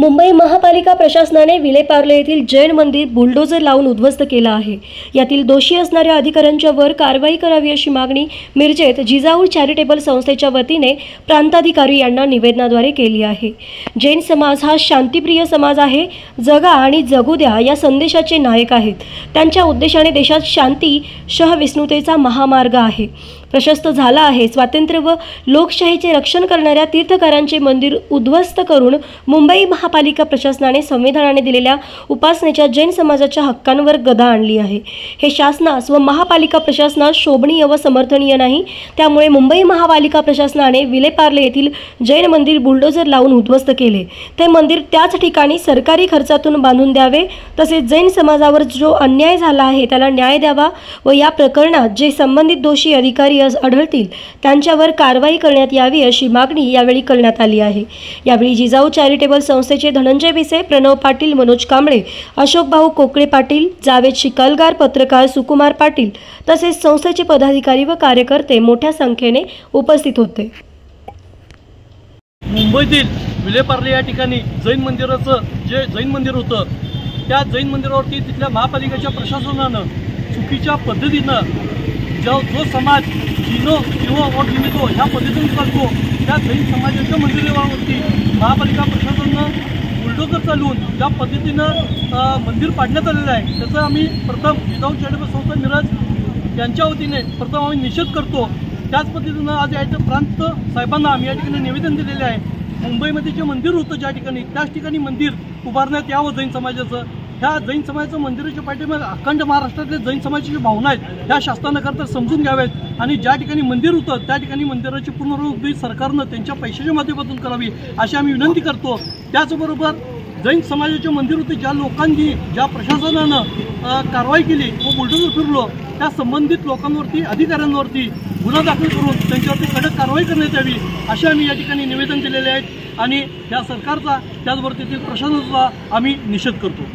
मुंबई महापालिका प्रशासनाने विलेपार्ले येथील जैन मंदिर बुलडोझर लावून उद्ध्वस्त केलं आहे। यातील दोषी असणाऱ्या अधिकाऱ्यांच्या वर कारवाई करावी अशी मागणी मिरजेत जिजाऊ चॅरिटेबल संस्थेच्या वतीने प्रांताधिकारी यांना निवेदनाद्वारे केली आहे। जैन समाज हा शांतिप्रिय समाज आहे, जगा आणि जगू द्या या संदेशाचे नायक आहेत। त्यांच्या उद्देशाने देशात शांती सहविष्णुतेचा महामार्ग आहे प्रशस्त झाला आहे। स्वातंत्र्य व लोकशाहीचे रक्षण करणाऱ्या तीर्थकारांचे मंदिर उद्ध्वस्त करून मुंबई महापालिका प्रशासनाने संविधानाने दिलेल्या उपासनेच्या जैन समाजाच्या हक्कांवर गदा आणली आहे। हे शासनास व महापालिका प्रशासनास शोभनीय व समर्थनीय नाही। त्यामुळे मुंबई महापालिका प्रशासनाने विलेपार्ले येथील जैन मंदिर बुलडोझर लावून उद्ध्वस्त केले। ते मंदिर त्याच ठिकाणी सरकारी खर्चातून बांधून द्यावे, तसेच जैन समाजावर जो अन्याय झाला आहे त्याला न्याय द्यावा व या प्रकरणात जे संबंधित दोषी अधिकारी आढळतील त्यांच्यावर कारवाई करण्यात यावी अशी मागणी यावेळी करण्यात आली आहे। यावेळी जिजाऊ चॅरिटेबल संस्थेचे धनंजय भिसे, प्रणव पाटील, मनोज कांबळे, अशोक भाऊ कोकळे पाटील, जावेद शिकलगार, पत्रकार सुकुमार पाटील तसेच संस्थेचे पदाधिकारी व कार्यकर्ते मोठ्या संख्येने उपस्थित होते। मुंबईतील विलेपार्ले या ठिकाणी जैन मंदिराचं जे जैन मंदिर होतं त्या जैन मंदिरावरती तिथल्या महापालिकेच्या प्रशासनानं चुकीच्या पद्धतीनं जो समाज जिनो किंवा और जिनितो ह्या पद्धतीने चालतो त्या जैन समाजाच्या मंदिरावरती महापालिका प्रशासनानं बुलडोझर चालवून ज्या पद्धतीनं मंदिर पाडण्यात आलेलं आहे त्याचा आम्ही प्रथम जिजाऊ चॅरिटेबल संस्था मिरज यांच्या वतीने प्रथम आम्ही निषेध करतो। त्याच पद्धतीनं आज या प्रांत साहेबांना आम्ही या ठिकाणी निवेदन दिलेले आहे। मुंबईमध्ये जे मंदिर होतं ज्या ठिकाणी त्याच ठिकाणी मंदिर उभारण्यात यावं जैन समाजाचं। ह्या जैन समाजाचं मंदिराच्या पाठीमागे अखंड महाराष्ट्रातल्या जैन समाजाची भावना आहेत ह्या शासनाकरता समजून घ्याव्यात आणि ज्या ठिकाणी मंदिर होतं त्या ठिकाणी मंदिराची पुनरुद्धी सरकारनं त्यांच्या पैशाच्या माध्यमातून करावी अशी आम्ही विनंती करतो। त्याचबरोबर जैन समाजाचे मंदिर होते ज्या लोकांनी ज्या प्रशासनानं कारवाई केली व बुलडोझर फिरलो त्या संबंधित लोकांवरती अधिकाऱ्यांवरती गुन्हा दाखल करून त्यांच्यावरती कडक कारवाई करण्यात यावी असे आम्ही या ठिकाणी निवेदन दिलेले आहेत आणि या सरकारचा त्याचबरोबर तेथील प्रशासनाचा आम्ही निषेध करतो।